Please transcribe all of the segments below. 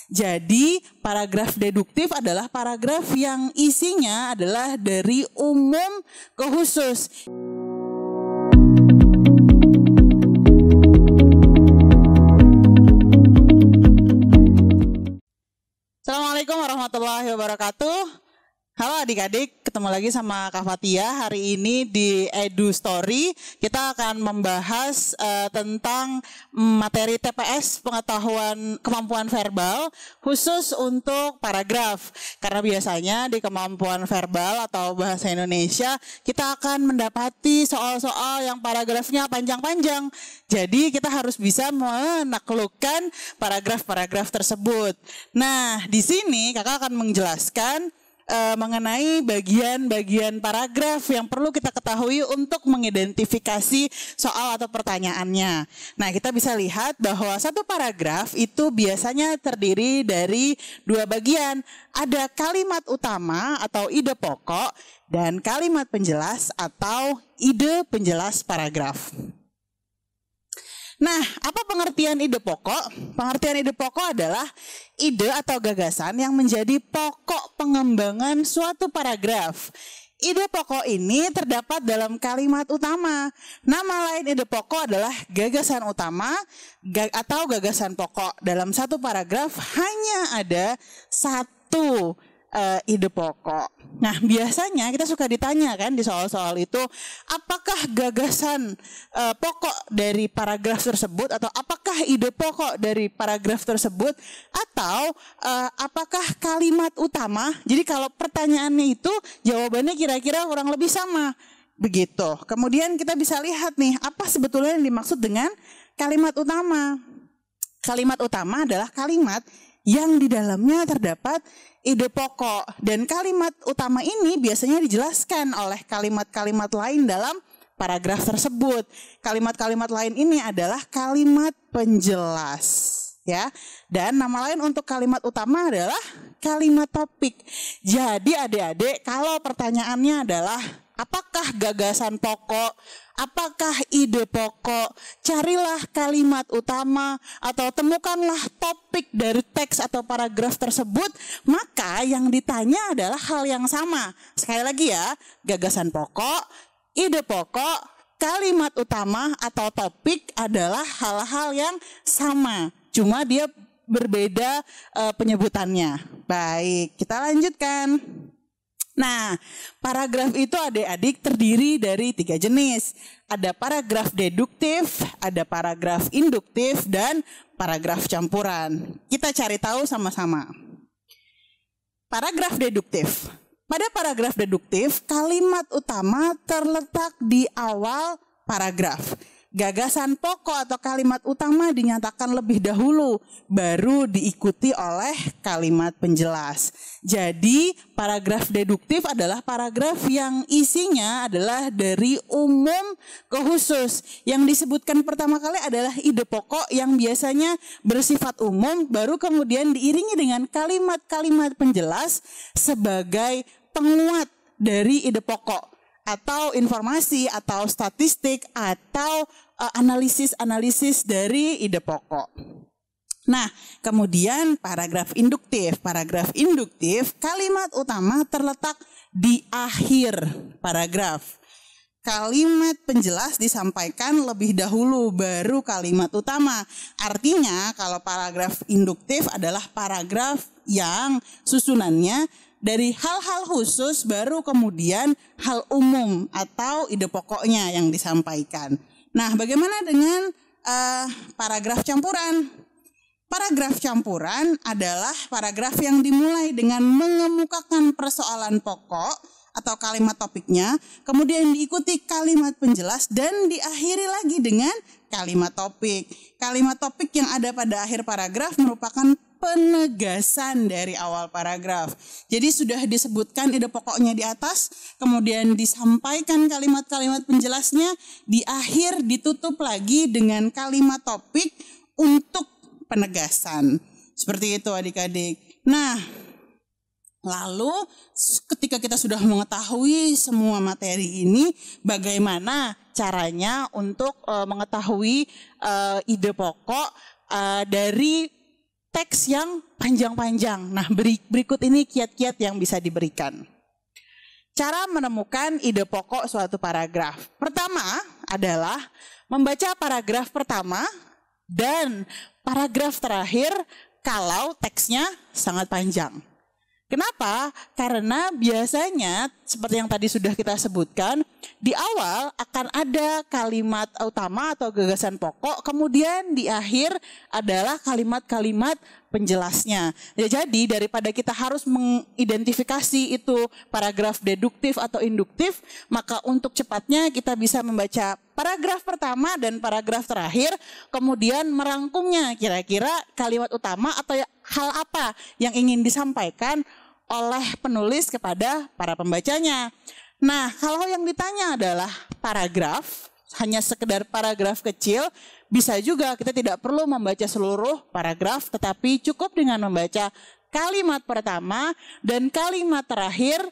Jadi paragraf deduktif adalah paragraf yang isinya adalah dari umum ke khusus. Assalamualaikum warahmatullahi wabarakatuh. Halo adik-adik, ketemu lagi sama Kak Fatia. Hari ini di Edu Story kita akan membahas tentang materi TPS, pengetahuan kemampuan verbal khusus untuk paragraf. Karena biasanya di kemampuan verbal atau bahasa Indonesia kita akan mendapati soal-soal yang paragrafnya panjang-panjang. Jadi kita harus bisa menaklukkan paragraf-paragraf tersebut. Nah, di sini Kakak akan menjelaskan mengenai bagian-bagian paragraf yang perlu kita ketahui untuk mengidentifikasi soal atau pertanyaannya. Nah, kita bisa lihat bahwa satu paragraf itu biasanya terdiri dari dua bagian. Ada kalimat utama atau ide pokok dan kalimat penjelas atau ide penjelas paragraf. Nah, apa pengertian ide pokok? Pengertian ide pokok adalah ide atau gagasan yang menjadi pokok pengembangan suatu paragraf. Ide pokok ini terdapat dalam kalimat utama. Nama lain ide pokok adalah gagasan utama atau gagasan pokok. Dalam satu paragraf hanya ada satu ide pokok. Nah, biasanya kita suka ditanya kan di soal-soal itu, apakah gagasan pokok dari paragraf tersebut atau apakah ide pokok dari paragraf tersebut atau apakah kalimat utama. Jadi kalau pertanyaannya itu jawabannya kira-kira kurang lebih sama. Begitu. Kemudian kita bisa lihat nih, apa sebetulnya yang dimaksud dengan kalimat utama. Kalimat utama adalah kalimat yang di dalamnya terdapat ide pokok, dan kalimat utama ini biasanya dijelaskan oleh kalimat-kalimat lain dalam paragraf tersebut. Kalimat-kalimat lain ini adalah kalimat penjelas, ya. Dan nama lain untuk kalimat utama adalah kalimat topik. Jadi adik-adik, kalau pertanyaannya adalah apakah gagasan pokok, apakah ide pokok, carilah kalimat utama atau temukanlah topik dari teks atau paragraf tersebut, maka yang ditanya adalah hal yang sama. Sekali lagi ya, gagasan pokok, ide pokok, kalimat utama atau topik adalah hal-hal yang sama. Cuma dia berbeda penyebutannya. Baik, kita lanjutkan. Nah, paragraf itu adik-adik terdiri dari 3 jenis. Ada paragraf deduktif, ada paragraf induktif, dan paragraf campuran. Kita cari tahu sama-sama. Paragraf deduktif. Pada paragraf deduktif, kalimat utama terletak di awal paragraf. Gagasan pokok atau kalimat utama dinyatakan lebih dahulu, baru diikuti oleh kalimat penjelas. Jadi paragraf deduktif adalah paragraf yang isinya adalah dari umum ke khusus. Yang disebutkan pertama kali adalah ide pokok yang biasanya bersifat umum, baru kemudian diiringi dengan kalimat-kalimat penjelas sebagai penguat dari ide pokok, atau informasi atau statistik atau analisis-analisis dari ide pokok. Nah, kemudian paragraf induktif. Paragraf induktif, kalimat utama terletak di akhir paragraf. Kalimat penjelas disampaikan lebih dahulu, baru kalimat utama. Artinya, kalau paragraf induktif adalah paragraf yang susunannya dari hal-hal khusus baru kemudian hal umum atau ide pokoknya yang disampaikan. Nah, bagaimana dengan paragraf campuran? Paragraf campuran adalah paragraf yang dimulai dengan mengemukakan persoalan pokok atau kalimat topiknya, kemudian diikuti kalimat penjelas dan diakhiri lagi dengan kalimat topik. Kalimat topik yang ada pada akhir paragraf merupakan penegasan dari awal paragraf. Jadi sudah disebutkan ide pokoknya di atas, kemudian disampaikan kalimat-kalimat penjelasnya, di akhir ditutup lagi dengan kalimat topik untuk penegasan. Seperti itu adik-adik. Nah, lalu ketika kita sudah mengetahui semua materi ini, bagaimana caranya untuk mengetahui ide pokok dari teks yang panjang-panjang. Nah, berikut ini kiat-kiat yang bisa diberikan. Cara menemukan ide pokok suatu paragraf. Pertama adalah membaca paragraf pertama dan paragraf terakhir kalau teksnya sangat panjang. Kenapa? Karena biasanya seperti yang tadi sudah kita sebutkan, di awal akan ada kalimat utama atau gagasan pokok, kemudian di akhir adalah kalimat-kalimat penjelasnya. Ya, jadi daripada kita harus mengidentifikasi itu paragraf deduktif atau induktif, maka untuk cepatnya kita bisa membaca paragraf pertama dan paragraf terakhir, kemudian merangkumnya kira-kira kalimat utama atau hal apa yang ingin disampaikan oleh penulis kepada para pembacanya. Nah, kalau yang ditanya adalah paragraf, hanya sekedar paragraf kecil, bisa juga kita tidak perlu membaca seluruh paragraf, tetapi cukup dengan membaca kalimat pertama dan kalimat terakhir,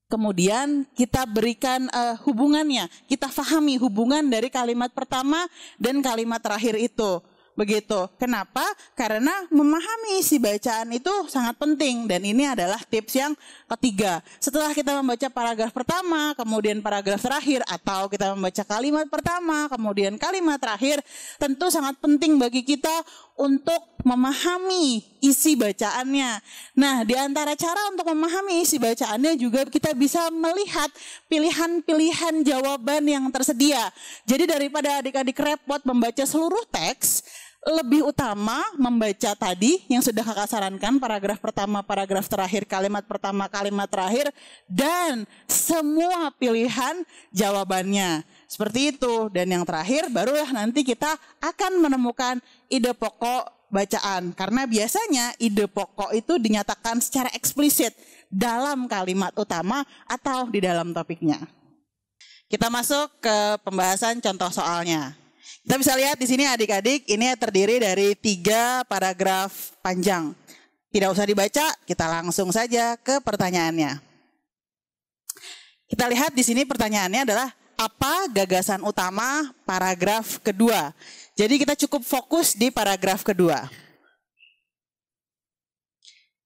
kemudian kita berikan hubungannya, kita fahami hubungan dari kalimat pertama dan kalimat terakhir itu. Begitu. Kenapa? Karena memahami isi bacaan itu sangat penting dan ini adalah tips yang ketiga. Setelah kita membaca paragraf pertama, kemudian paragraf terakhir, atau kita membaca kalimat pertama, kemudian kalimat terakhir, tentu sangat penting bagi kita untuk memahami isi bacaannya. Nah, di antara cara untuk memahami isi bacaannya juga kita bisa melihat pilihan-pilihan jawaban yang tersedia. Jadi daripada adik-adik repot membaca seluruh teks, lebih utama membaca tadi yang sudah kakak sarankan, paragraf pertama, paragraf terakhir, kalimat pertama, kalimat terakhir, dan semua pilihan jawabannya. Seperti itu. Dan yang terakhir barulah nanti kita akan menemukan ide pokok bacaan. Karena biasanya ide pokok itu dinyatakan secara eksplisit dalam kalimat utama atau di dalam topiknya. Kita masuk ke pembahasan contoh soalnya. Kita bisa lihat di sini adik-adik, ini terdiri dari 3 paragraf panjang. Tidak usah dibaca, kita langsung saja ke pertanyaannya. Kita lihat di sini pertanyaannya adalah apa gagasan utama paragraf kedua. Jadi kita cukup fokus di paragraf kedua.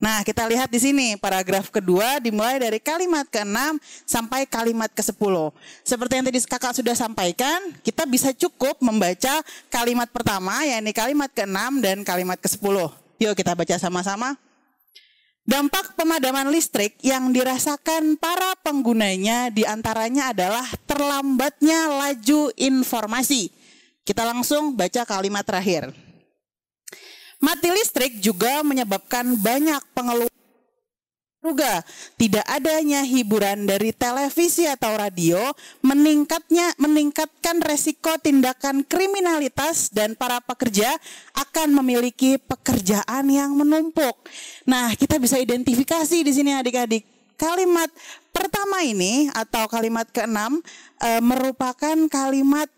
Nah, kita lihat di sini paragraf kedua dimulai dari kalimat ke-6 sampai kalimat ke-10. Seperti yang tadi kakak sudah sampaikan, kita bisa cukup membaca kalimat pertama, yakni kalimat ke-6 dan kalimat ke-10. Yuk kita baca sama-sama. Dampak pemadaman listrik yang dirasakan para penggunanya diantaranya adalah terlambatnya laju informasi. Kita langsung baca kalimat terakhir. Mati listrik juga menyebabkan banyak pengeluaran juga. Tidak adanya hiburan dari televisi atau radio meningkatkan resiko tindakan kriminalitas dan para pekerja akan memiliki pekerjaan yang menumpuk. Nah, kita bisa identifikasi di sini adik-adik. Kalimat pertama ini atau kalimat ke-6 merupakan kalimat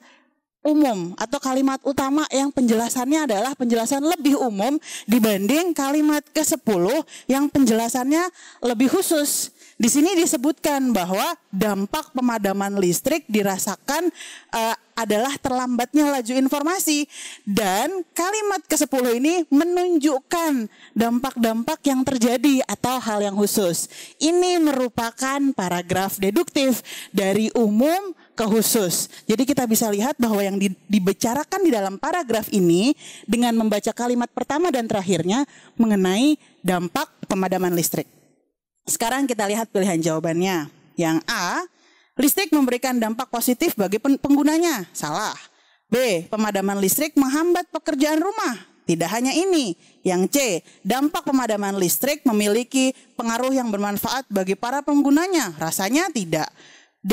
umum atau kalimat utama yang penjelasannya adalah penjelasan lebih umum dibanding kalimat ke-10 yang penjelasannya lebih khusus. Di sini disebutkan bahwa dampak pemadaman listrik dirasakan adalah terlambatnya laju informasi, dan kalimat ke-10 ini menunjukkan dampak-dampak yang terjadi atau hal yang khusus. Ini merupakan paragraf deduktif dari umum ke khusus. Jadi kita bisa lihat bahwa yang dibicarakan di dalam paragraf ini dengan membaca kalimat pertama dan terakhirnya mengenai dampak pemadaman listrik. Sekarang kita lihat pilihan jawabannya. Yang A, listrik memberikan dampak positif bagi penggunanya. Salah. B, pemadaman listrik menghambat pekerjaan rumah. Tidak hanya ini. Yang C, dampak pemadaman listrik memiliki pengaruh yang bermanfaat bagi para penggunanya. Rasanya tidak. D,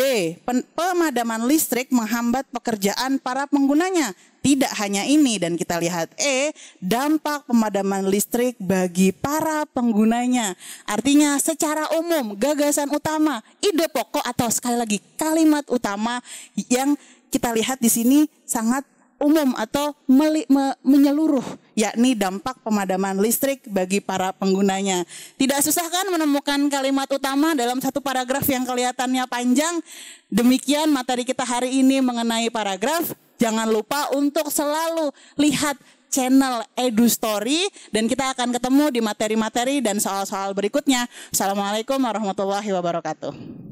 pemadaman listrik menghambat pekerjaan para penggunanya. Tidak hanya ini, dan kita lihat E, dampak pemadaman listrik bagi para penggunanya. Artinya secara umum, gagasan utama, ide pokok atau sekali lagi kalimat utama yang kita lihat di sini sangat umum atau menyeluruh, yakni dampak pemadaman listrik bagi para penggunanya. Tidak susah kan menemukan kalimat utama dalam satu paragraf yang kelihatannya panjang? Demikian materi kita hari ini mengenai paragraf. Jangan lupa untuk selalu lihat channel Edu Story dan kita akan ketemu di materi-materi dan soal-soal berikutnya. Assalamualaikum warahmatullahi wabarakatuh.